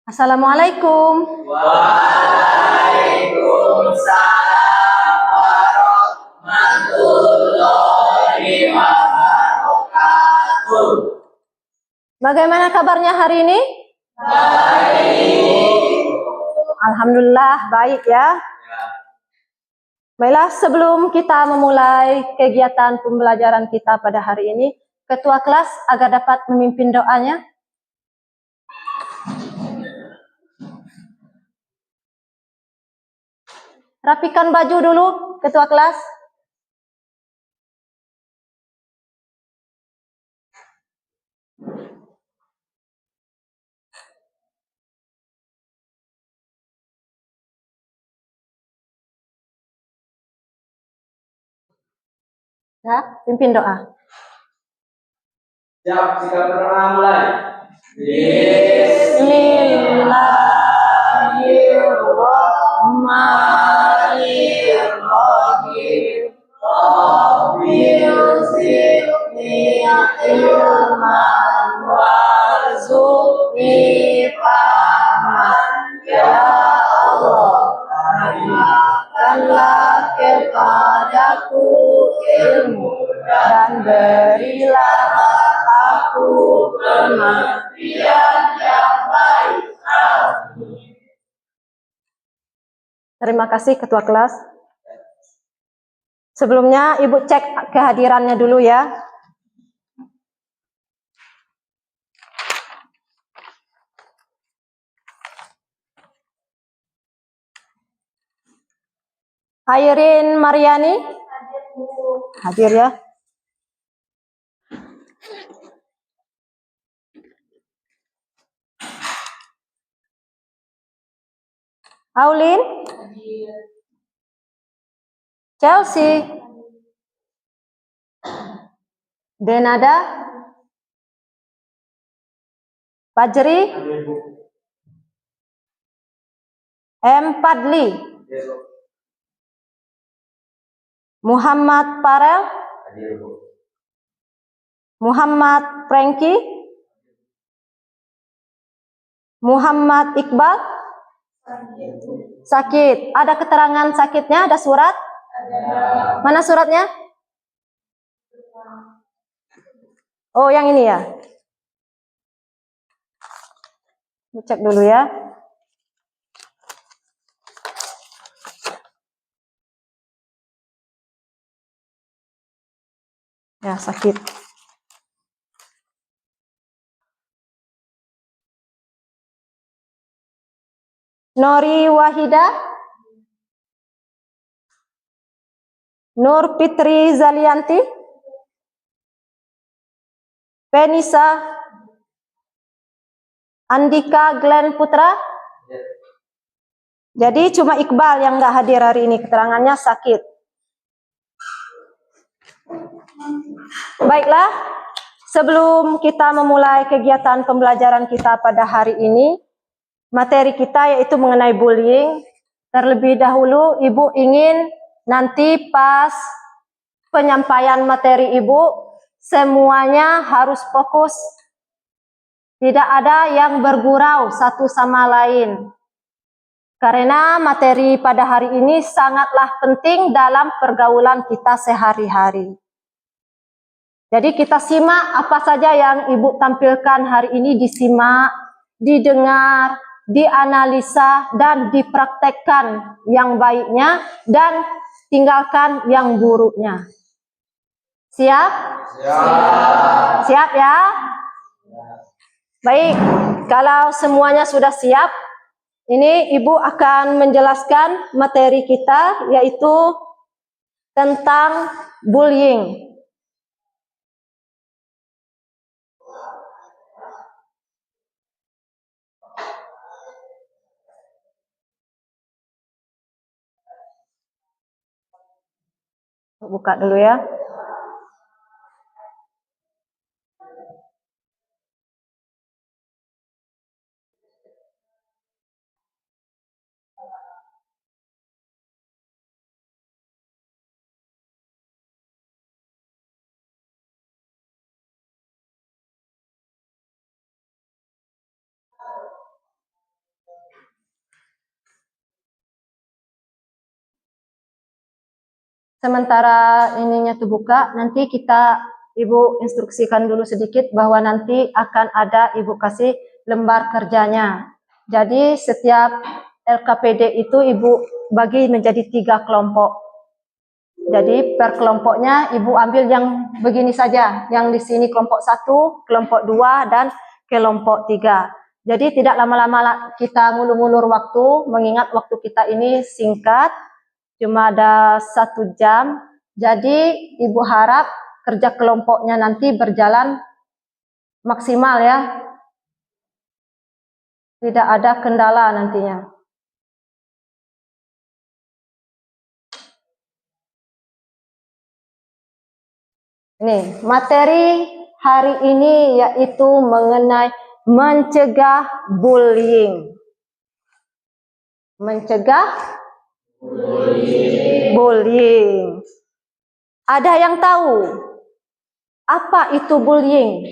Assalamualaikum. Waalaikumsalam warahmatullahi wabarakatuh. Bagaimana kabarnya hari ini? Baik. Alhamdulillah baik ya. Baiklah, sebelum kita memulai kegiatan pembelajaran kita pada hari ini, ketua kelas agar dapat memimpin doanya. Rapikan baju dulu, ketua kelas. Ya, pimpin doa. Siap, sikap berdoa mulai. Bismillahirrahmanirrahim. Rabbil zidni ilman warzuqni fahman. Ya Allah, ajarkanlah kepadaku ilmu dan berilah aku pengertian yang baik. Amin. Terima kasih ketua kelas. Sebelumnya Ibu cek kehadirannya dulu ya. Airin Mariani hadir ya. Aulin, Chelsea, Denada, Fajri, M. Padli, Muhammad Farel, Muhammad Franky, Muhammad Iqbal, sakit. Ada keterangan sakitnya? Ada surat? Mana suratnya? Oh, yang ini ya. Cek dulu ya. Ya, sakit. Nori Wahida, Nur Fitri Zalianti, Penisa, Andika Glenn Putra. Jadi cuma Iqbal yang nggak hadir hari ini, keterangannya sakit. Baiklah, sebelum kita memulai kegiatan pembelajaran kita pada hari ini, materi kita yaitu mengenai bullying. Terlebih dahulu Ibu ingin nanti pas penyampaian materi Ibu, semuanya harus fokus. Tidak ada yang bergurau satu sama lain. Karena materi pada hari ini sangatlah penting dalam pergaulan kita sehari-hari. Jadi kita simak apa saja yang Ibu tampilkan hari ini, disimak, didengar, dianalisa, dan dipraktekkan yang baiknya, dan tinggalkan yang buruknya. Siap? Siap. Siap ya? Baik, kalau semuanya sudah siap, ini Ibu akan menjelaskan materi kita, yaitu tentang bullying. Buka dulu ya. sementara ininya tuh buka, nanti Ibu instruksikan dulu sedikit bahwa nanti akan ada Ibu kasih lembar kerjanya. Jadi setiap LKPD itu Ibu bagi menjadi 3 kelompok. Jadi per kelompoknya Ibu ambil yang begini saja, yang di sini kelompok 1, kelompok 2, dan kelompok 3. Jadi tidak lama-lama kita ngulur-ngulur waktu, mengingat waktu kita ini singkat, cuma ada 1 jam. Jadi Ibu harap kerja kelompoknya nanti berjalan maksimal ya. Tidak ada kendala nantinya. Ini materi hari ini yaitu mengenai mencegah bullying. Mencegah bullying. Ada yang tahu apa itu bullying?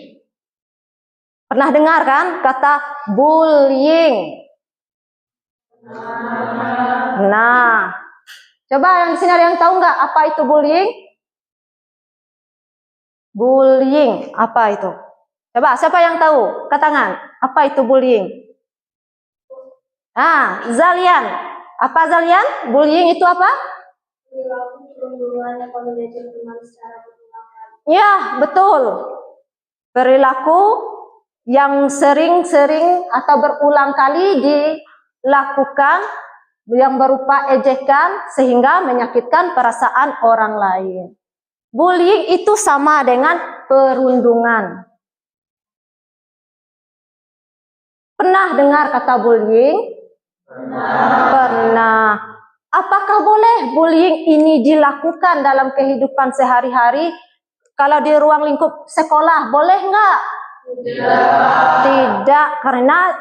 Pernah dengar kan kata bullying? Nah, coba yang di sini ada yang tahu nggak apa itu bullying? Bullying, apa itu? Coba siapa yang tahu? Angkat tangan. Apa itu bullying? Zalian. Apa Zalian? Bullying itu apa? Ya, betul. Perilaku yang sering-sering atau berulang kali dilakukan yang berupa ejekan sehingga menyakitkan perasaan orang lain. Bullying itu sama dengan perundungan. Pernah dengar kata bullying? Pernah. Apakah boleh bullying ini dilakukan dalam kehidupan sehari-hari? Kalau di ruang lingkup sekolah, boleh nggak? Tidak, karena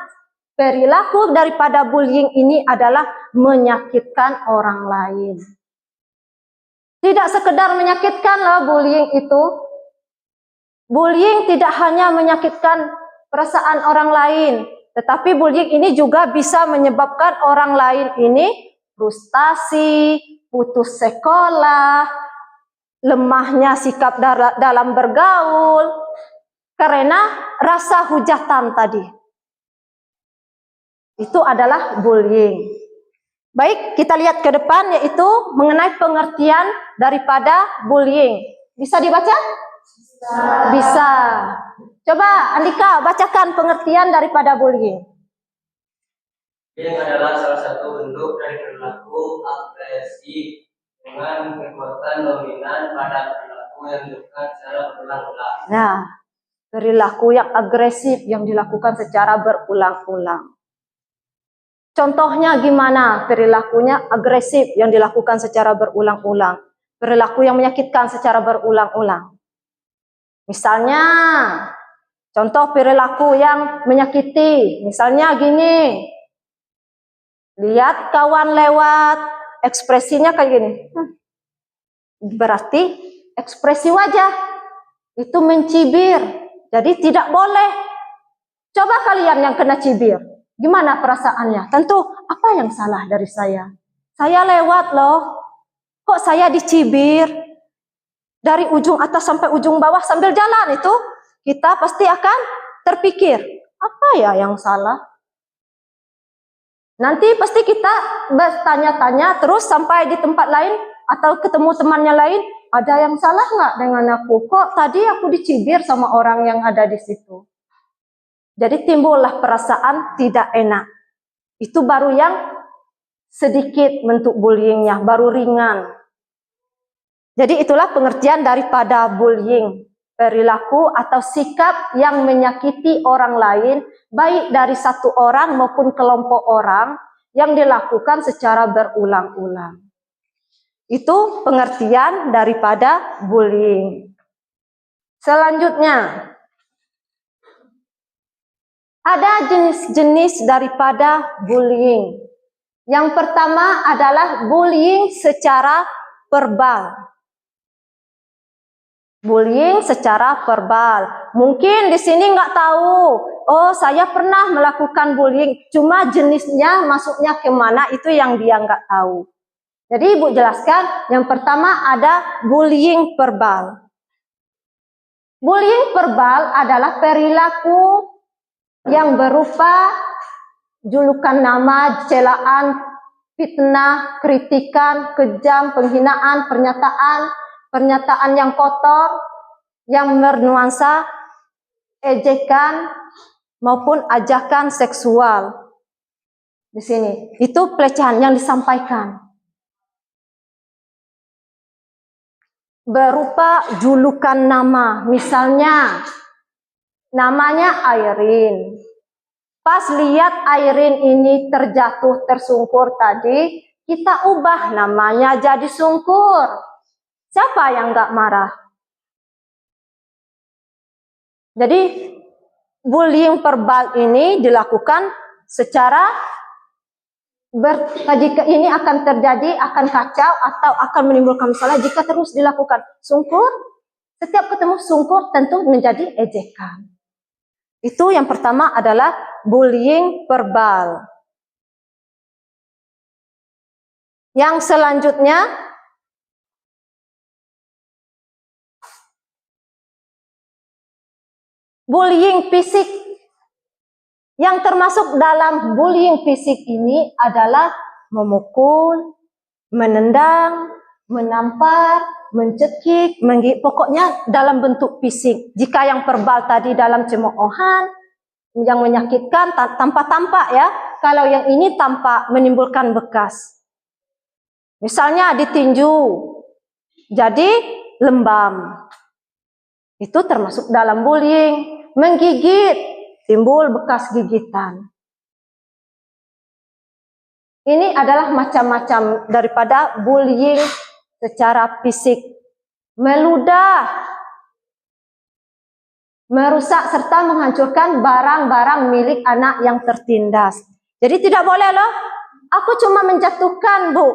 perilaku daripada bullying ini adalah menyakitkan orang lain. Tidak sekedar menyakitkan loh bullying itu. Bullying tidak hanya menyakitkan perasaan orang lain, tetapi bullying ini juga bisa menyebabkan orang lain ini frustasi, putus sekolah, lemahnya sikap dalam bergaul, karena rasa hujatan tadi. Itu adalah bullying. Baik, kita lihat ke depan yaitu mengenai pengertian daripada bullying. Bisa dibaca? Bisa. Coba Andika bacakan pengertian daripada bullying. Bullying adalah salah satu bentuk dari perilaku agresif dengan kekuatan dominan pada perilaku yang dilakukan secara berulang-ulang. Nah, perilaku yang agresif yang dilakukan secara berulang-ulang. Contohnya gimana perilakunya agresif yang dilakukan secara berulang-ulang? Perilaku yang menyakitkan secara berulang-ulang. Misalnya, contoh perilaku yang menyakiti. Misalnya gini, lihat kawan lewat, ekspresinya kayak gini. Berarti ekspresi wajah itu mencibir. Jadi tidak boleh. Coba kalian yang kena cibir. Gimana perasaannya? Tentu, apa yang salah dari saya? Saya lewat loh. Kok saya dicibir? Dari ujung atas sampai ujung bawah sambil jalan itu, kita pasti akan terpikir, apa ya yang salah? Nanti pasti kita bertanya-tanya terus sampai di tempat lain atau ketemu temannya lain, ada yang salah nggak dengan aku? Kok tadi aku dicibir sama orang yang ada di situ? Jadi timbullah perasaan tidak enak. Itu baru yang sedikit bentuk bullyingnya, baru ringan. Jadi itulah pengertian daripada bullying. Perilaku atau sikap yang menyakiti orang lain, baik dari satu orang maupun kelompok orang, yang dilakukan secara berulang-ulang. Itu pengertian daripada bullying. Selanjutnya, ada jenis-jenis daripada bullying. Yang pertama adalah bullying secara verbal. Bullying secara verbal. Mungkin di sini nggak tahu. Oh, saya pernah melakukan bullying. Cuma jenisnya masuknya kemana itu yang dia nggak tahu. Jadi Ibu jelaskan, yang pertama ada bullying verbal. Bullying verbal adalah perilaku yang berupa julukan nama, celaan, fitnah, kritikan, kejam, penghinaan, pernyataan yang kotor, yang bernuansa ejekan maupun ajakan seksual. Di sini itu pelecehan yang disampaikan. Berupa julukan nama, misalnya namanya Airin. Pas lihat Airin ini terjatuh tersungkur tadi, kita ubah namanya jadi Sungkur. Siapa yang nggak marah? Jadi bullying verbal ini dilakukan secara jika ini akan terjadi, akan kacau atau akan menimbulkan masalah jika terus dilakukan. Sungkur, setiap ketemu sungkur tentu menjadi ejekan. Itu yang pertama adalah bullying verbal. Yang selanjutnya, bullying fisik. Yang termasuk dalam bullying fisik ini adalah memukul, menendang, menampar, mencekik, pokoknya dalam bentuk fisik. Jika yang verbal tadi dalam cemoohan, yang menyakitkan tanpa tampak ya. Kalau yang ini tampak menimbulkan bekas. Misalnya ditinju, jadi lembam. Itu termasuk dalam bullying. Menggigit, timbul bekas gigitan. Ini adalah macam-macam daripada bullying secara fisik. Meludah, merusak serta menghancurkan barang-barang milik anak yang tertindas. Jadi tidak boleh loh, aku cuma menjatuhkan Bu,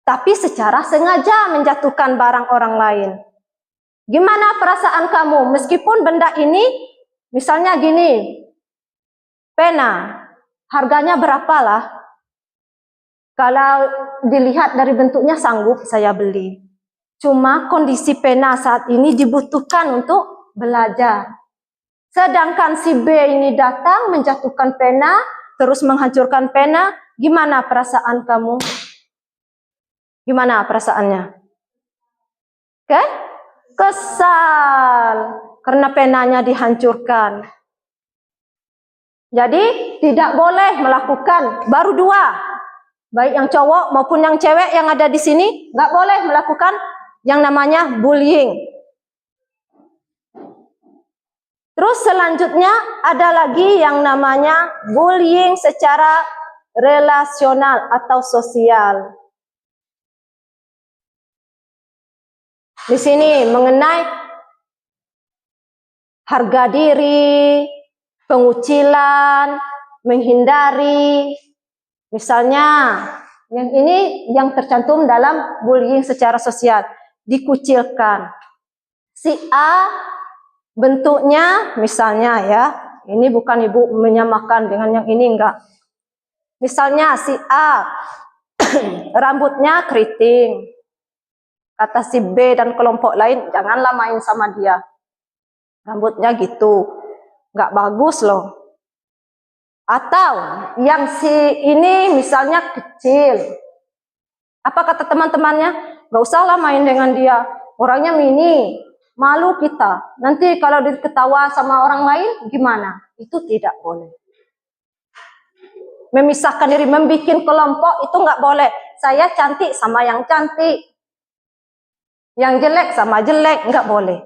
tapi secara sengaja menjatuhkan barang orang lain. Gimana perasaan kamu? Meskipun benda ini, misalnya gini, pena, harganya berapa lah? Kalau dilihat dari bentuknya sanggup saya beli. Cuma kondisi pena saat ini dibutuhkan untuk belajar. Sedangkan si B ini datang menjatuhkan pena, terus menghancurkan pena, gimana perasaan kamu? Gimana perasaannya? Oke? Kesal karena penanya dihancurkan. Jadi tidak boleh melakukan, baru dua, baik yang cowok maupun yang cewek yang ada di sini, nggak boleh melakukan yang namanya bullying. Terus selanjutnya ada lagi yang namanya bullying secara relasional atau sosial. Di sini mengenai harga diri, pengucilan, menghindari. Misalnya, yang ini yang tercantum dalam bullying secara sosial, dikucilkan. Si A bentuknya misalnya ya, ini bukan Ibu menyamakan dengan yang ini enggak. Misalnya si A rambutnya keriting. Kata si B dan kelompok lain, janganlah main sama dia. Rambutnya gitu, nggak bagus loh. Atau yang si ini misalnya kecil. Apa kata teman-temannya? Nggak usahlah main dengan dia. Orangnya mini, malu kita. Nanti kalau diketawa sama orang lain, gimana? Itu tidak boleh. Memisahkan diri, membuat kelompok itu nggak boleh. Saya cantik sama yang cantik. Yang jelek sama jelek, nggak boleh.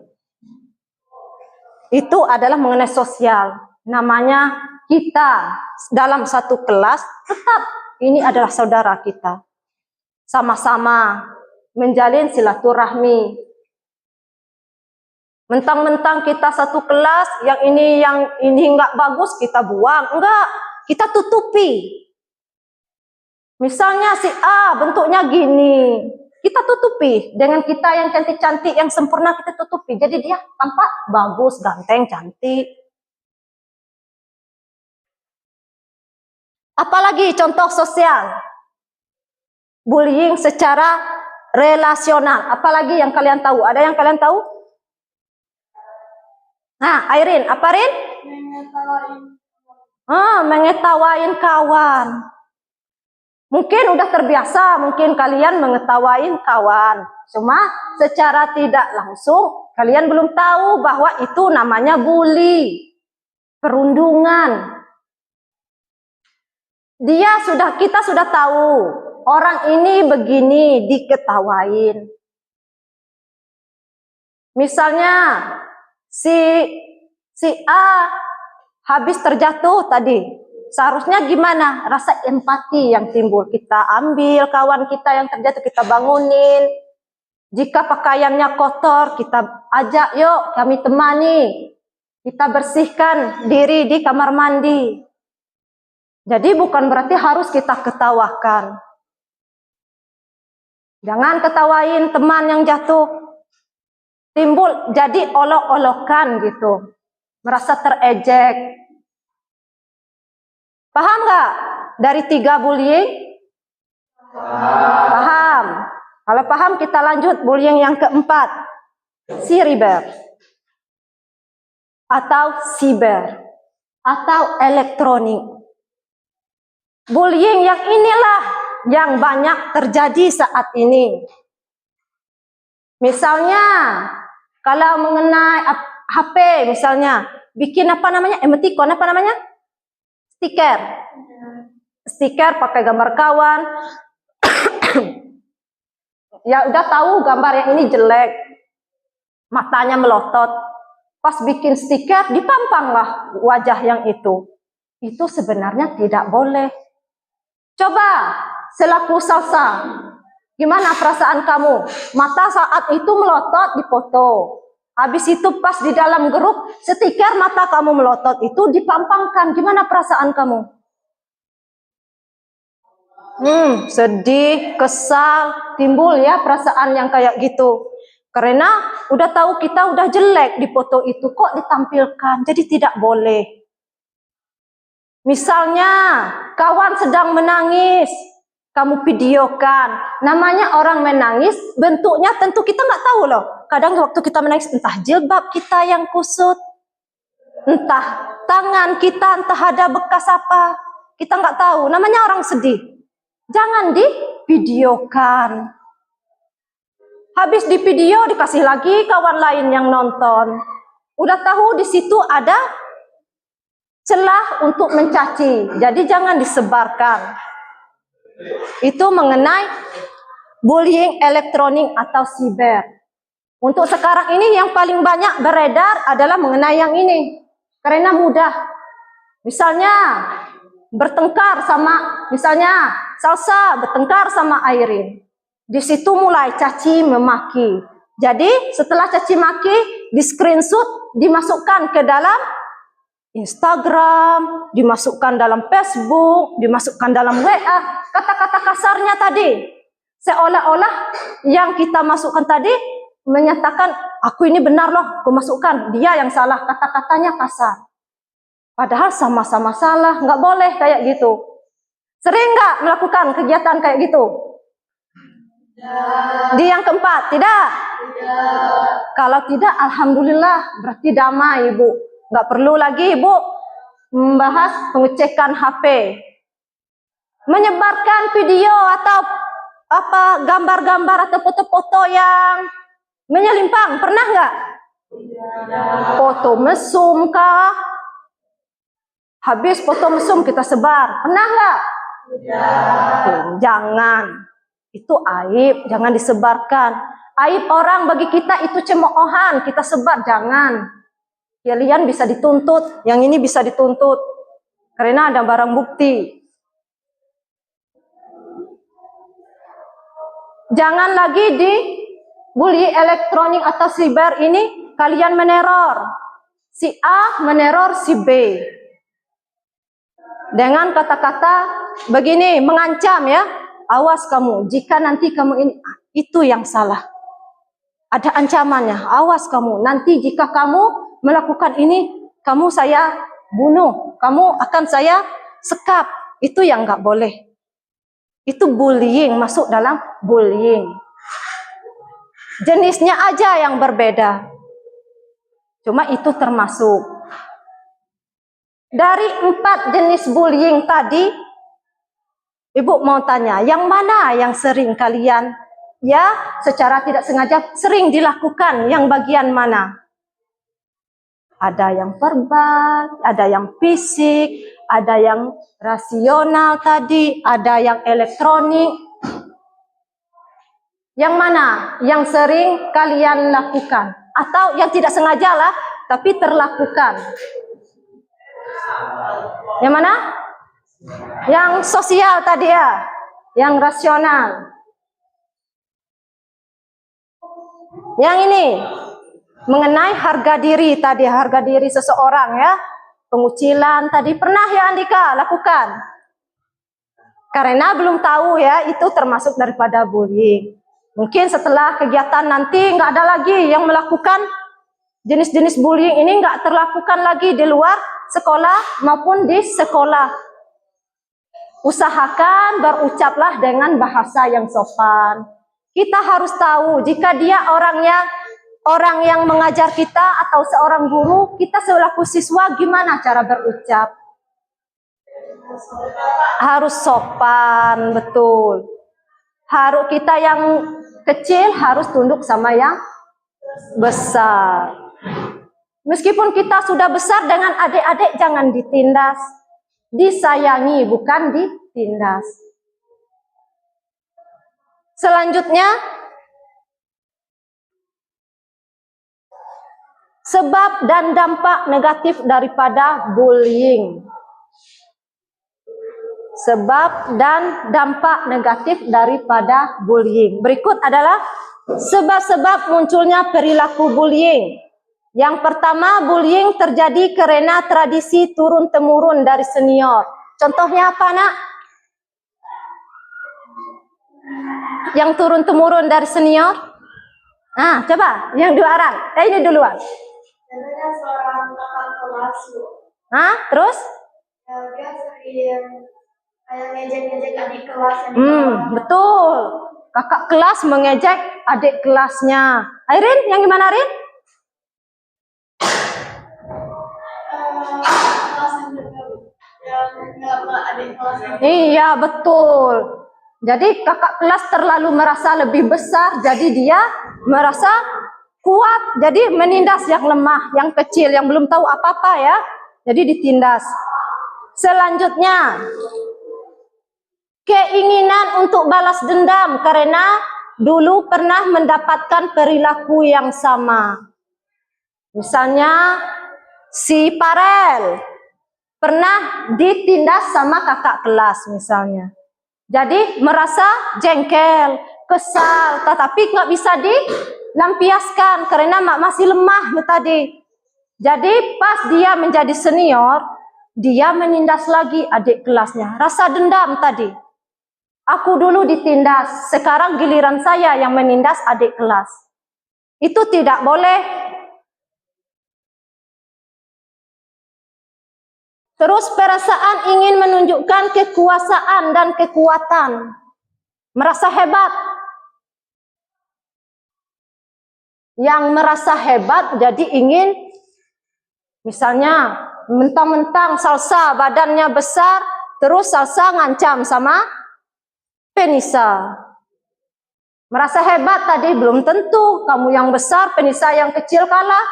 Itu adalah mengenai sosial. Namanya kita dalam satu kelas, tetap ini adalah saudara kita. Sama-sama menjalin silaturahmi. Mentang-mentang kita satu kelas, yang ini nggak bagus, kita buang. Enggak, kita tutupi. Misalnya si A bentuknya gini. Kita tutupi dengan kita yang cantik-cantik, yang sempurna kita tutupi. Jadi dia tampak bagus, ganteng, cantik. Apalagi contoh sosial. bullying secara relasional. Apalagi yang kalian tahu? Ada yang kalian tahu? Nah, Airin, apa Rin? Mengetawain kawan. Mungkin udah terbiasa, mungkin kalian mengetawain kawan. Cuma secara tidak langsung kalian belum tahu bahwa itu namanya bully, perundungan. Kita sudah tahu orang ini begini diketawain. Misalnya si A habis terjatuh tadi, seharusnya gimana? Rasa empati yang timbul. Kita ambil kawan kita yang terjatuh, kita bangunin. Jika pakaiannya kotor, kita ajak, yuk kami temani. Kita bersihkan diri di kamar mandi. Jadi bukan berarti harus kita ketawakan. Jangan ketawain teman yang jatuh. Timbul jadi olok-olokan gitu. Merasa terejek. Paham nggak dari 3 bullying? Paham. Kalau paham kita lanjut bullying yang keempat. Cyber. Atau siber. Atau elektronik. Bullying yang inilah yang banyak terjadi saat ini. Misalnya, kalau mengenai HP misalnya, bikin apa namanya? Emoticon, apa namanya? Stiker. Stiker pakai gambar kawan. Ya udah tahu gambar yang ini jelek. Matanya melotot. Pas bikin stiker, dipampanglah wajah yang itu. Itu sebenarnya tidak boleh. Coba selaku salsa, gimana perasaan kamu? Mata saat itu melotot di foto. Habis itu pas di dalam grup, stiker mata kamu melotot itu dipampangkan. Gimana perasaan kamu? Sedih, kesal, timbul ya perasaan yang kayak gitu. Karena udah tahu kita udah jelek di foto itu, kok ditampilkan. Jadi tidak boleh. Misalnya, kawan sedang menangis, kamu videokan. Namanya orang menangis, bentuknya tentu kita nggak tahu loh. Kadang waktu kita menangis, entah jilbab kita yang kusut, entah tangan kita, entah ada bekas apa. Kita nggak tahu, namanya orang sedih. Jangan divideokan. Habis di video, dikasih lagi kawan lain yang nonton. Udah tahu di situ ada celah untuk mencaci, jadi jangan disebarkan. Itu mengenai bullying elektronik atau siber. Untuk sekarang ini yang paling banyak beredar adalah mengenai yang ini, karena mudah. Misalnya bertengkar sama, misalnya Salsa bertengkar sama Airin. Di situ mulai caci memaki. Jadi setelah caci maki, di screenshot, dimasukkan ke dalam Instagram, dimasukkan dalam Facebook, dimasukkan dalam WA, kata-kata kasarnya tadi. Seolah-olah yang kita masukkan tadi menyatakan, aku ini benar loh, aku masukkan, dia yang salah, kata-katanya kasar. Padahal sama-sama salah, nggak boleh kayak gitu. Sering nggak melakukan kegiatan kayak gitu? Di yang keempat, tidak? Kalau tidak, alhamdulillah, berarti damai Ibu. Nggak perlu lagi Ibu membahas pengecekan HP. Menyebarkan video atau apa gambar-gambar atau foto-foto yang menyelimpang, pernah nggak? Foto mesum kah? Habis foto mesum kita sebar, pernah nggak? Jangan. Itu aib, jangan disebarkan. Aib orang bagi kita itu cemoohan, kita sebar, jangan. Kalian bisa dituntut, yang ini bisa dituntut. Karena ada barang bukti. Jangan lagi di bully elektronik atau siber ini kalian meneror. Si A meneror si B. Dengan kata-kata begini, mengancam ya. Awas kamu, jika nanti kamu ini, itu yang salah. Ada ancamannya, awas kamu. Nanti jika kamu melakukan ini, kamu saya bunuh. Kamu akan saya sekap. Itu yang nggak boleh. Itu bullying, masuk dalam bullying. Jenisnya aja yang berbeda. Cuma itu termasuk. Dari 4 jenis bullying tadi, Ibu mau tanya, yang mana yang sering kalian ya secara tidak sengaja sering dilakukan, yang bagian mana? Ada yang verbal, ada yang fisik, ada yang rasional tadi, ada yang elektronik. Yang mana yang sering kalian lakukan? Atau yang tidak sengaja lah, tapi terlakukan? Yang mana? Yang sosial tadi ya, yang rasional. Yang ini, mengenai harga diri tadi, harga diri seseorang ya. Pengucilan tadi, pernah ya Andika lakukan? Karena belum tahu ya, itu termasuk daripada bullying. Mungkin setelah kegiatan nanti nggak ada lagi yang melakukan jenis-jenis bullying ini, nggak terlakukan lagi di luar sekolah maupun di sekolah. Usahakan berucaplah dengan bahasa yang sopan. Kita harus tahu jika dia orang yang mengajar kita atau seorang guru, kita selaku siswa gimana cara berucap. Harus sopan, betul. Harus kita yang kecil harus tunduk sama yang besar. Meskipun kita sudah besar, dengan adik-adik jangan ditindas. Disayangi, bukan ditindas. Selanjutnya, sebab dan dampak negatif daripada bullying. Sebab dan dampak negatif daripada bullying. Berikut adalah sebab-sebab munculnya perilaku bullying. Yang pertama, bullying terjadi karena tradisi turun-temurun dari senior. Contohnya apa, Nak? Yang turun-temurun dari senior? Nah, coba yang duluan. Ini duluan. Contohnya seorang kakak kelas, Bu. Hah? Terus? Dia sering kayak ngejek-ngejek adik kelas yang di bawah. Betul. Kakak kelas mengejek adik kelasnya. Airin, yang gimana, Rin? Kelas yang kedua, Bu. Yang nggak sama adik kelas yang Iya, betul. Jadi kakak kelas terlalu merasa lebih besar, jadi dia merasa kuat, jadi menindas yang lemah, yang kecil, yang belum tahu apa-apa ya. Jadi ditindas. Selanjutnya, keinginan untuk balas dendam karena dulu pernah mendapatkan perilaku yang sama. Misalnya si Parel pernah ditindas sama kakak kelas misalnya. Jadi merasa jengkel, kesal, tetapi nggak bisa dilampiaskan karena masih lemah tadi. Jadi pas dia menjadi senior, dia menindas lagi adik kelasnya. Rasa dendam tadi. Aku dulu ditindas, sekarang giliran saya yang menindas adik kelas. Itu tidak boleh. Terus perasaan ingin menunjukkan kekuasaan dan kekuatan. Merasa hebat. Yang merasa hebat jadi ingin, misalnya mentang-mentang Salsa badannya besar, terus Salsa ngancam sama Penisa. Merasa hebat tadi, belum tentu kamu yang besar, Penisa yang kecil kalah.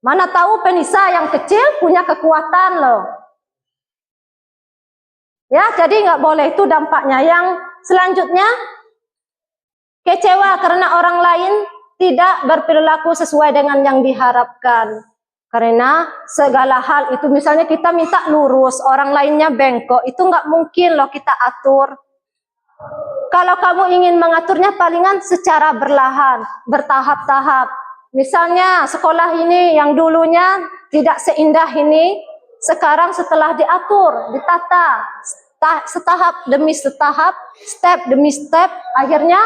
Mana tahu Penisa yang kecil punya kekuatan loh. Ya, jadi nggak boleh, itu dampaknya. Yang selanjutnya, kecewa karena orang lain tidak berperilaku sesuai dengan yang diharapkan. Karena segala hal itu, misalnya kita minta lurus, orang lainnya bengkok, itu nggak mungkin loh kita atur. Kalau kamu ingin mengaturnya palingan secara berlahan, bertahap-tahap. Misalnya sekolah ini yang dulunya tidak seindah ini, sekarang setelah diatur, ditata, setahap demi setahap, step demi step, akhirnya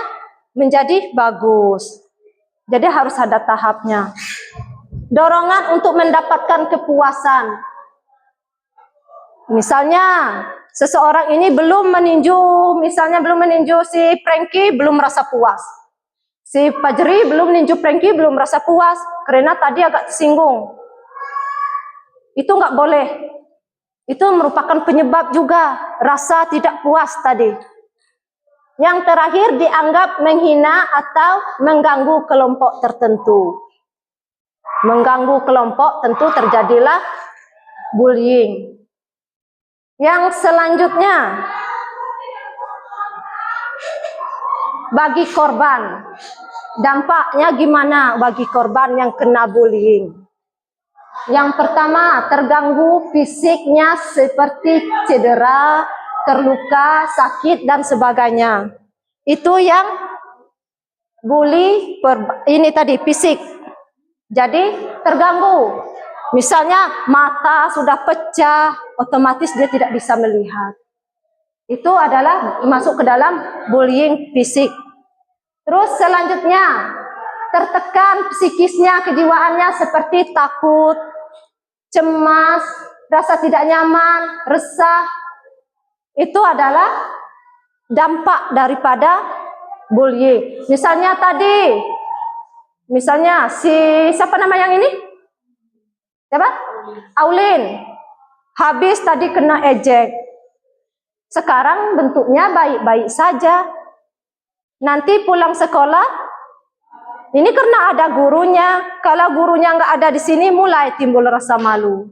menjadi bagus. Jadi harus ada tahapnya. Dorongan untuk mendapatkan kepuasan. Misalnya seseorang ini belum meninju, misalnya belum meninju si Frankie, belum merasa puas. Si Fajri belum meninju Frankie, belum merasa puas, karena tadi agak tersinggung. Itu nggak boleh. Itu merupakan penyebab juga rasa tidak puas tadi. Yang terakhir dianggap menghina atau mengganggu kelompok tertentu. Mengganggu kelompok tentu terjadilah bullying. Yang selanjutnya, bagi korban, dampaknya gimana bagi korban yang kena bullying? Yang pertama, terganggu fisiknya seperti cedera, terluka, sakit, dan sebagainya. Itu yang bully ini tadi, fisik. Jadi terganggu. Misalnya mata sudah pecah, otomatis dia tidak bisa melihat. Itu adalah masuk ke dalam bullying fisik. Terus selanjutnya, tertekan psikisnya, kejiwaannya seperti takut, cemas, rasa tidak nyaman, resah. Itu adalah dampak daripada bullying. Misalnya tadi, misalnya si siapa nama yang ini? Siapa? Aulin. Habis tadi kena ejek. Sekarang bentuknya baik-baik saja. Nanti pulang sekolah, ini karena ada gurunya. Kalau gurunya nggak ada di sini, mulai timbul rasa malu.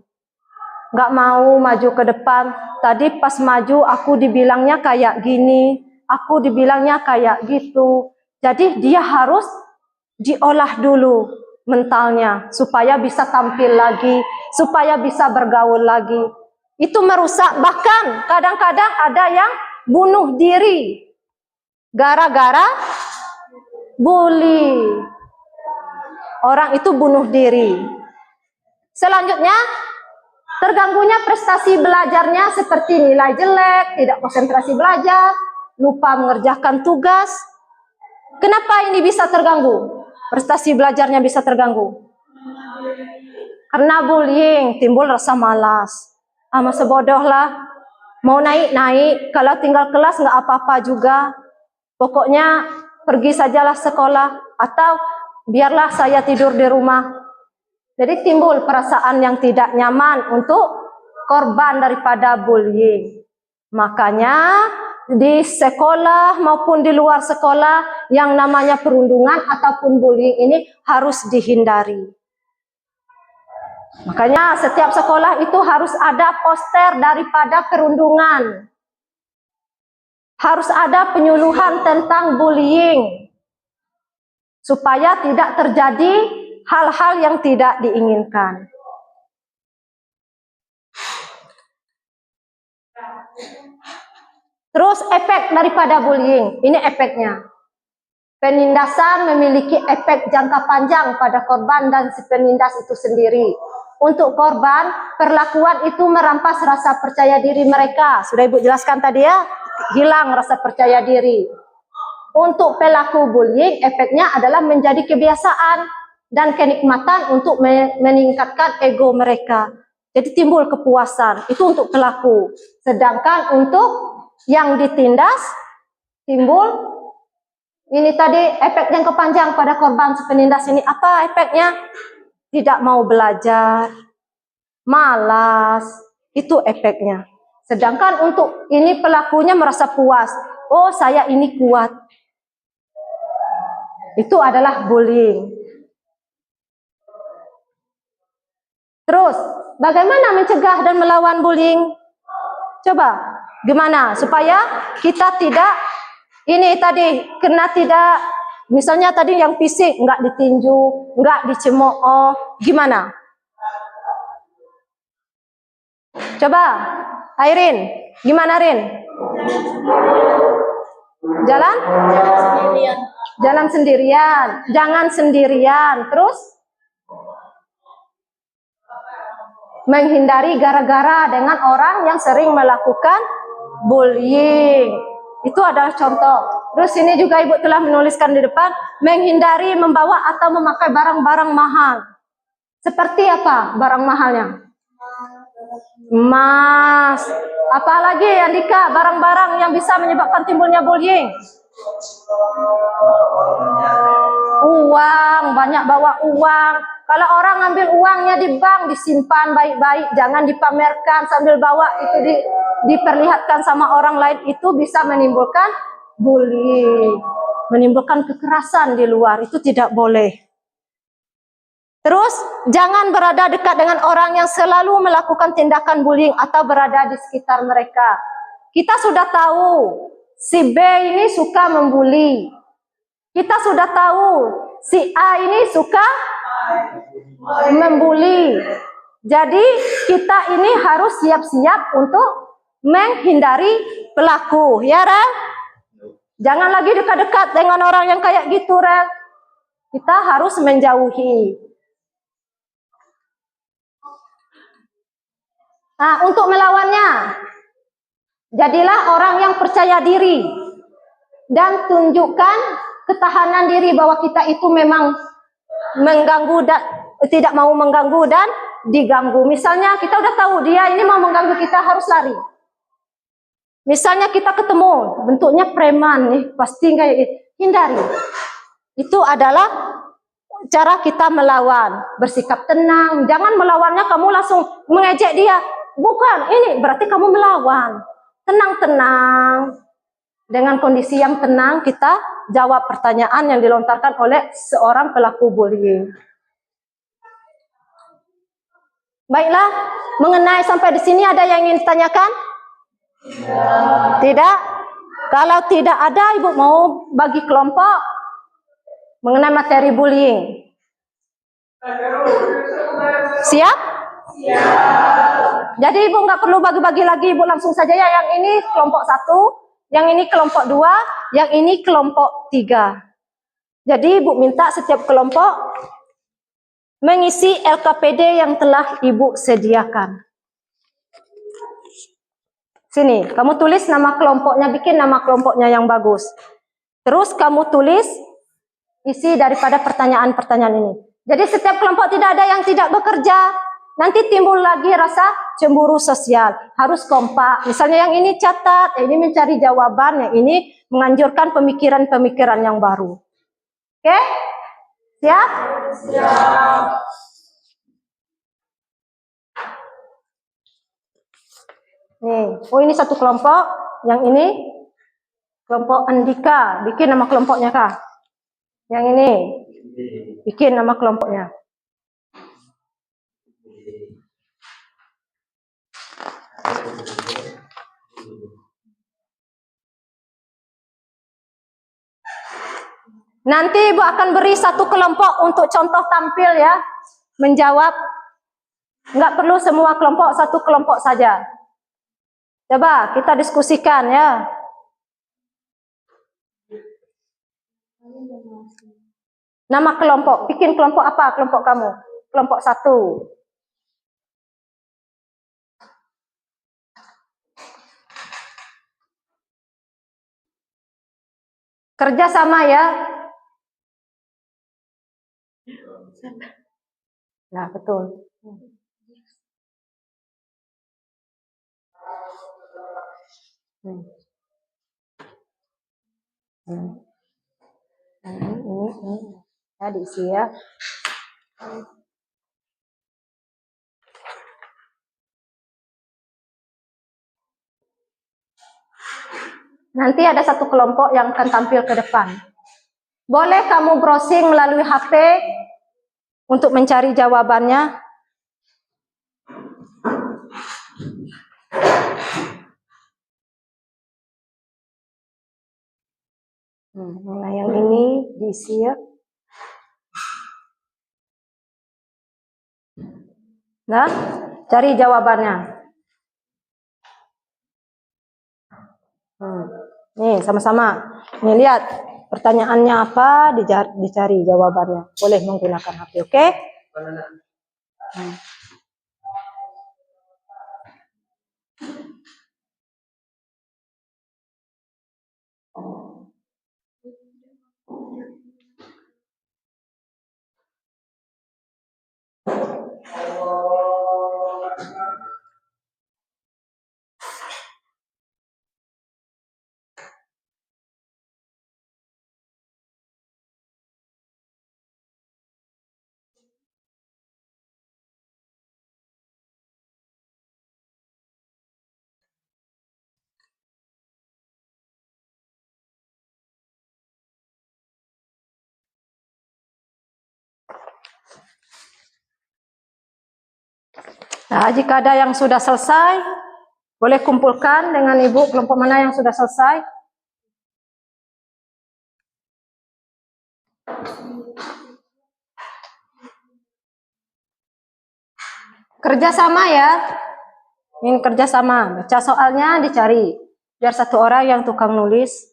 Nggak mau maju ke depan. Tadi pas maju, aku dibilangnya kayak gini. Aku dibilangnya kayak gitu. Jadi dia harus diolah dulu mentalnya. Supaya bisa tampil lagi. Supaya bisa bergaul lagi. Itu merusak. Bahkan kadang-kadang ada yang bunuh diri. Gara-gara bully. Orang itu bunuh diri. Selanjutnya, terganggunya prestasi belajarnya seperti nilai jelek, tidak konsentrasi belajar, lupa mengerjakan tugas. Kenapa ini bisa terganggu? Prestasi belajarnya bisa terganggu. Karena bullying, timbul rasa malas. Masa bodoh lah. Mau naik-naik, kalau tinggal kelas nggak apa-apa juga. Pokoknya pergi sajalah sekolah. Atau biarlah saya tidur di rumah. Jadi timbul perasaan yang tidak nyaman untuk korban daripada bullying. Makanya di sekolah maupun di luar sekolah yang namanya perundungan ataupun bullying ini harus dihindari. Makanya setiap sekolah itu harus ada poster daripada perundungan. Harus ada penyuluhan tentang bullying. Supaya tidak terjadi hal-hal yang tidak diinginkan. Terus efek daripada bullying, ini efeknya. Penindasan memiliki efek jangka panjang pada korban dan si penindas itu sendiri. Untuk korban, perlakuan itu merampas rasa percaya diri mereka. Sudah Ibu jelaskan tadi ya, hilang rasa percaya diri. Untuk pelaku bullying, efeknya adalah menjadi kebiasaan dan kenikmatan untuk meningkatkan ego mereka. Jadi timbul kepuasan, itu untuk pelaku. Sedangkan untuk yang ditindas, timbul ini tadi efek jangka panjang pada korban penindas ini. Apa efeknya? Tidak mau belajar, malas, itu efeknya. Sedangkan untuk ini pelakunya merasa puas. Oh, saya ini kuat. Itu adalah bullying. Terus, bagaimana mencegah dan melawan bullying? Coba, gimana supaya kita tidak ini tadi kena tidak, misalnya tadi yang fisik nggak ditinju, nggak dicemooh, gimana? Coba, Airin, gimana Rin? Jalan? Sendirian. Jalan sendirian, jangan sendirian. Terus menghindari gara-gara dengan orang yang sering melakukan bullying. Itu adalah contoh. Terus ini juga Ibu telah menuliskan di depan, menghindari membawa atau memakai barang-barang mahal. Seperti apa barang mahalnya? emas. Apalagi Andika, barang-barang yang bisa menyebabkan timbulnya bullying? Uang, banyak bawa uang. Kalau orang ambil uangnya di bank, disimpan baik-baik, jangan dipamerkan sambil bawa itu diperlihatkan sama orang lain, itu bisa menimbulkan bullying, menimbulkan kekerasan di luar, itu tidak boleh. Terus jangan berada dekat dengan orang yang selalu melakukan tindakan bullying atau berada di sekitar mereka. Kita sudah tahu si B ini suka membuli. Kita sudah tahu si A ini suka membuli. Jadi kita ini harus siap-siap untuk menghindari pelaku, ya Rel? Jangan lagi dekat-dekat dengan orang yang kayak gitu, Rel. Kita harus menjauhi. Nah, untuk melawannya, jadilah orang yang percaya diri dan tunjukkan ketahanan diri bahwa kita itu memang mengganggu dan tidak mau mengganggu dan diganggu. Misalnya kita udah tahu dia ini mau mengganggu kita, harus lari. Misalnya kita ketemu bentuknya preman nih, pasti kayak gitu, hindari. Itu adalah cara kita melawan, bersikap tenang. Jangan melawannya kamu langsung mengejek dia. Bukan, ini berarti kamu melawan. Tenang-tenang. Dengan kondisi yang tenang kita jawab pertanyaan yang dilontarkan oleh seorang pelaku bullying. Baiklah, mengenai sampai di sini ada yang ingin ditanyakan? Tidak? Kalau tidak ada, Ibu mau bagi kelompok mengenai materi bullying. Siap? Jadi Ibu nggak perlu bagi-bagi lagi, Ibu langsung saja ya. Yang ini kelompok 1, yang ini kelompok 2, yang ini kelompok 3. Jadi Ibu minta setiap kelompok mengisi LKPD yang telah Ibu sediakan. Sini, kamu tulis nama kelompoknya, bikin nama kelompoknya yang bagus. Terus kamu tulis isi daripada pertanyaan-pertanyaan ini. Jadi setiap kelompok tidak ada yang tidak bekerja. Nanti timbul lagi rasa cemburu sosial. Harus kompak. Misalnya yang ini catat, yang ini mencari jawaban, yang ini menganjurkan pemikiran-pemikiran yang baru. Oke? Siap? Siap. Nih, oh ini satu kelompok, yang ini kelompok Andika. Bikin nama kelompoknya Kak. Yang ini bikin nama kelompoknya. Nanti Ibu akan beri satu kelompok untuk contoh tampil ya, menjawab. Nggak perlu semua kelompok, satu kelompok saja. Coba kita diskusikan ya. Nama kelompok, bikin kelompok apa kelompok kamu? Kelompok 1. Kerja sama ya. Nah, betul. Ya, diisi ya. Nanti ada satu kelompok yang akan tampil ke depan. Boleh kamu browsing melalui HP untuk mencari jawabannya. Nah, yang ini diisi ya. Nah, cari jawabannya. Nih, sama-sama. Nih, lihat pertanyaannya apa, dicari jawabannya. Boleh menggunakan HP, oke? Nah, jika ada yang sudah selesai, boleh kumpulkan dengan ibu kelompok mana yang sudah selesai. Kerjasama ya. Ini kerjasama. Baca soalnya dicari. Biar satu orang yang tukang nulis.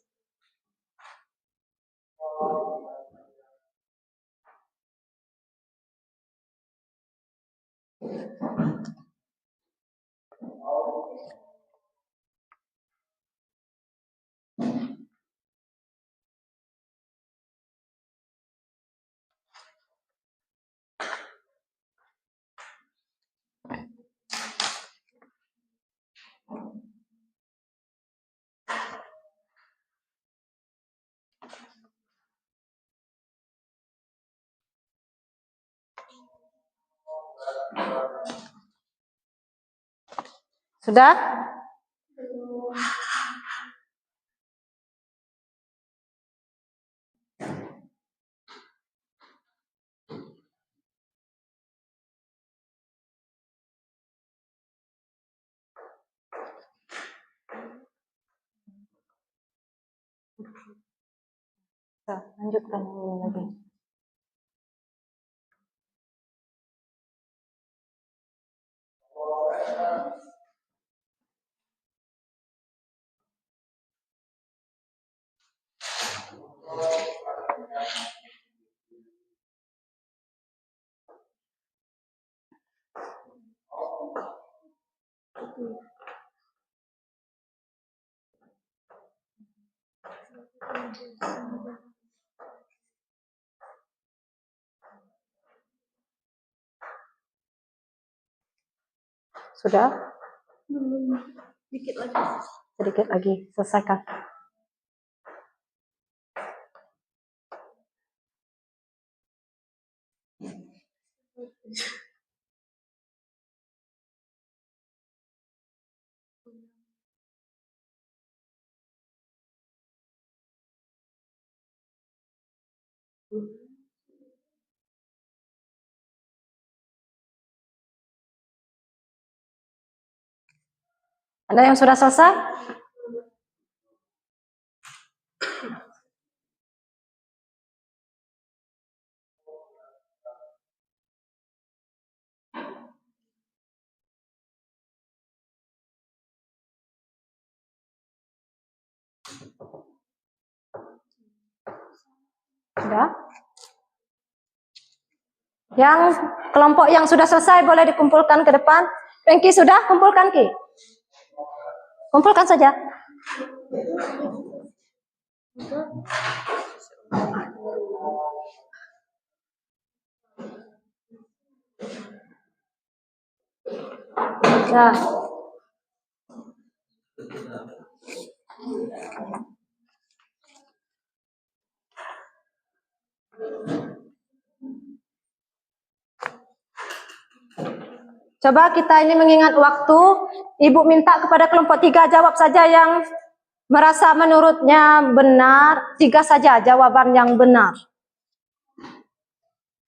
Sudah? Nah, lanjutkan ini lagi. Sudah? Dikit lagi. Sedikit lagi, selesaikan. Ada yang sudah selesai? Sudah? Yang kelompok yang sudah selesai boleh dikumpulkan ke depan. Ki sudah? Kumpulkan Ki. Kumpulkan saja. Nah. Coba kita ini mengingat waktu. Ibu minta kepada kelompok 3 jawab saja yang merasa menurutnya benar. 3 saja jawaban yang benar.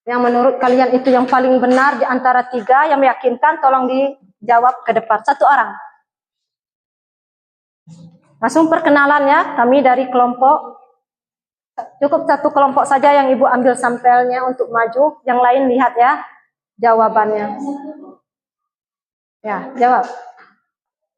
Yang menurut kalian itu yang paling benar di antara 3 yang meyakinkan, tolong dijawab ke depan. 1 orang. Langsung perkenalan ya, kami dari kelompok. Cukup 1 kelompok saja yang ibu ambil sampelnya untuk maju. Yang lain lihat ya jawabannya. Ya, jawab.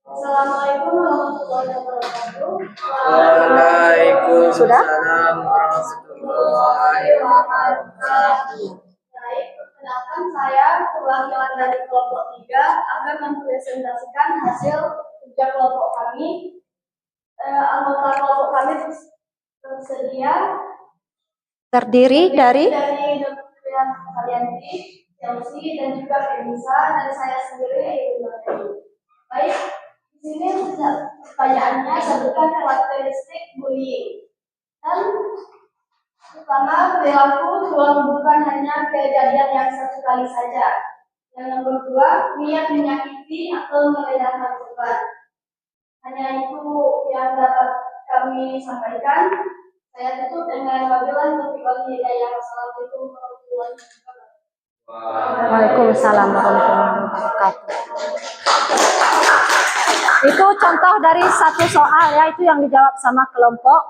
Assalamualaikum warahmatullahi wabarakatuh. Waalaikumsalam warahmatullahi wabarakatuh. Baik, perkenalkan saya perwakilan dari kelompok 3 akan mempresentasikan hasil kerja kelompok kami. Anggota kelompok kami Terdiri dari Dr. Kalianti, Chelsea, dan juga Femisa, dan saya sendiri. Baik, di sini pertanyaannya sebutkan karakteristik bullying. Dan pertama, perilaku bukan hanya kejadian yang satu kali saja. Yang nomor 2, niat menyakiti atau merendahkan korban. Hanya itu yang dapat kami sampaikan. Saya tutup dengan wabillahi taufiq wal hidayah. Wassalamualaikum warahmatullahi wabarakatuh. Waalaikumsalam warahmatullahi wabarakatuh. Itu contoh dari satu soal ya, itu yang dijawab sama kelompok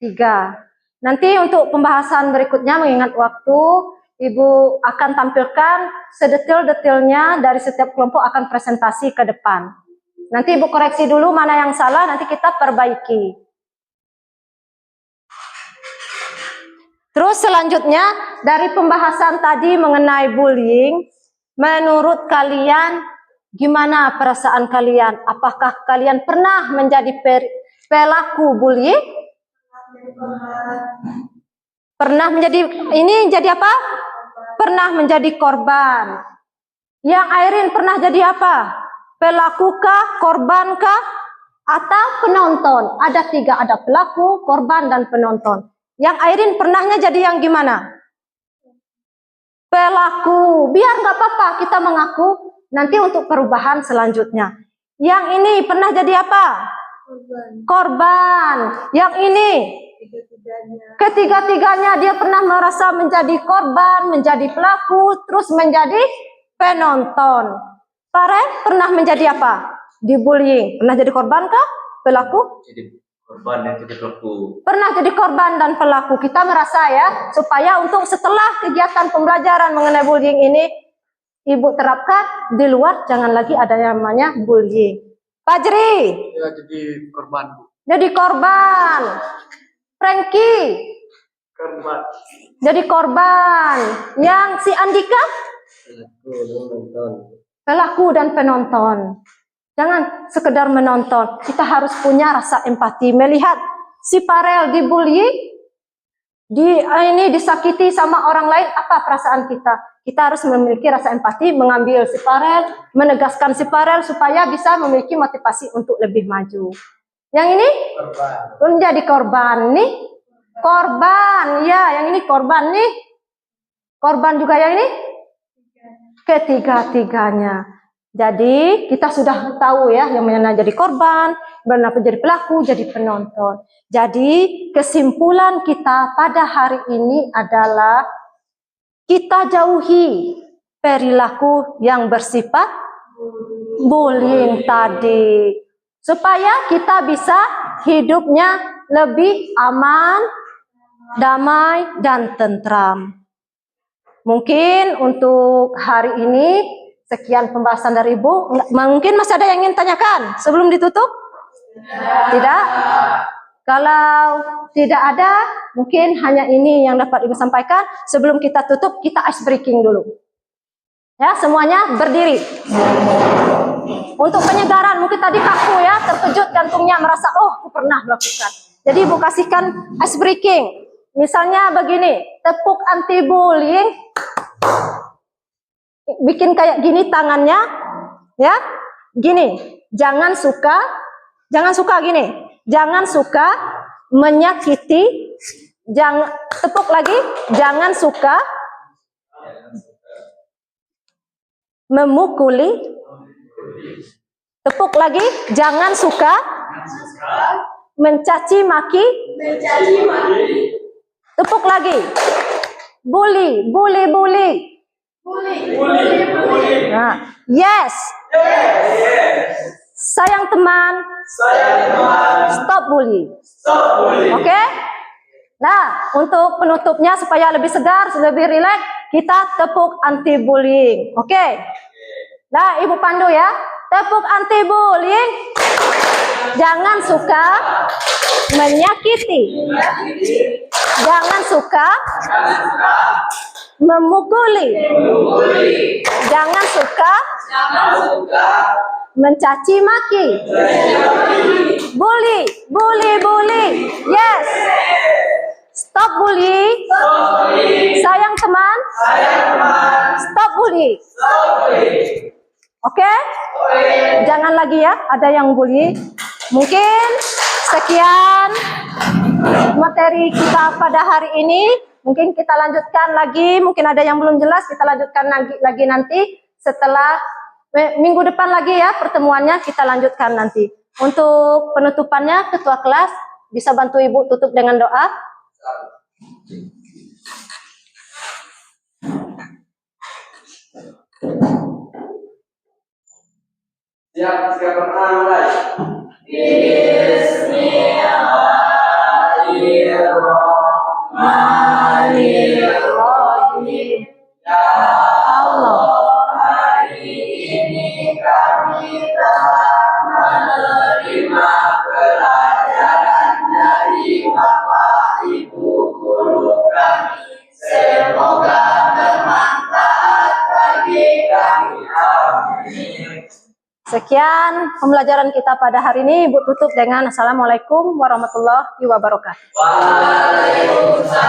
3. Nanti untuk pembahasan berikutnya mengingat waktu, Ibu akan tampilkan sedetil-detilnya dari setiap kelompok, akan presentasi ke depan. Nanti Ibu koreksi dulu mana yang salah, nanti kita perbaiki. Terus selanjutnya dari pembahasan tadi mengenai bullying, menurut kalian gimana perasaan kalian? Apakah kalian pernah menjadi pelaku bullying? Pernah menjadi jadi apa? Pernah menjadi korban. Yang Airin pernah jadi apa? Pelakukah, korbankah, atau penonton? Ada 3, ada pelaku, korban, dan penonton. Yang Airin pernahnya jadi yang gimana? Pelaku. Biar nggak apa-apa kita mengaku nanti untuk perubahan selanjutnya. Yang ini pernah jadi apa? Korban. Yang ini ketiga-tiganya dia pernah merasa menjadi korban, menjadi pelaku, terus menjadi penonton. Paren pernah menjadi apa? Dibullying. Pernah jadi korban kah? Pelaku? Jadi korban dan jadi pelaku. Pernah jadi korban dan pelaku. Kita merasa ya, supaya untuk setelah kegiatan pembelajaran mengenai bullying ini, Ibu terapkan di luar, jangan lagi ada yang namanya bullying. Fajri? Ya, jadi korban, Bu. Jadi korban. Frankie? Korban. Jadi korban. Yang si Andika? Pelaku dan penonton. Jangan sekedar menonton. Kita harus punya rasa empati. Melihat si Farel dibully, ini disakiti sama orang lain, apa perasaan kita? Kita harus memiliki rasa empati, mengambil si Farel, menegaskan si Farel supaya bisa memiliki motivasi untuk lebih maju. Yang ini? Korban. Menjadi korban nih. Korban, ya, yang ini korban nih. Korban juga yang ini? Ketiga-tiganya. Jadi kita sudah tahu ya, yang mana jadi korban, mana jadi pelaku, jadi penonton. Jadi kesimpulan kita pada hari ini adalah kita jauhi perilaku yang bersifat bullying tadi, supaya kita bisa hidupnya lebih aman, damai, dan tentram. Mungkin untuk hari ini sekian pembahasan dari Ibu. Mungkin masih ada yang ingin tanyakan sebelum ditutup? Tidak? Kalau tidak ada, mungkin hanya ini yang dapat Ibu sampaikan. Sebelum kita tutup, kita ice breaking dulu. Ya, semuanya berdiri. Untuk penyegaran, mungkin tadi kaku ya, terkejut jantungnya, merasa, oh, aku pernah melakukan. Jadi Ibu kasihkan ice breaking. Misalnya begini, tepuk anti bullying. Bikin kayak gini tangannya, ya, gini. Jangan suka gini. Jangan suka menyakiti. Jangan, tepuk lagi. Jangan suka memukuli. Tepuk lagi. Jangan suka mencaci maki. Tepuk lagi. Bully. Nah, yes. Sayang teman. Stop bully. Oke? Nah, untuk penutupnya supaya lebih segar, lebih rileks, kita tepuk anti bullying. Oke? Nah, Ibu pandu ya. Tepuk anti bullying. Jangan suka menyakiti. Jangan suka memukuli. Jangan suka mencaci maki. Bully. Yes. Stop bully. Sayang teman. Stop bully. Oke? Jangan lagi ya ada yang bully. Mungkin sekian materi kita pada hari ini. Mungkin kita lanjutkan lagi. Mungkin ada yang belum jelas, kita lanjutkan lagi nanti setelah minggu depan lagi ya pertemuannya, kita lanjutkan nanti. Untuk penutupannya, ketua kelas bisa bantu Ibu tutup dengan doa. Siap pernah mulai. Bismillahirrahmanirrahim. Ya Allah, hari ini kami telah menerima pelajaran dari Bapak Ibu guru kami. Semoga bermanfaat bagi kami. Amin. Sekian pembelajaran kita pada hari ini. Ibu tutup dengan Assalamualaikum warahmatullahi wabarakatuh. Waalaikumsalam.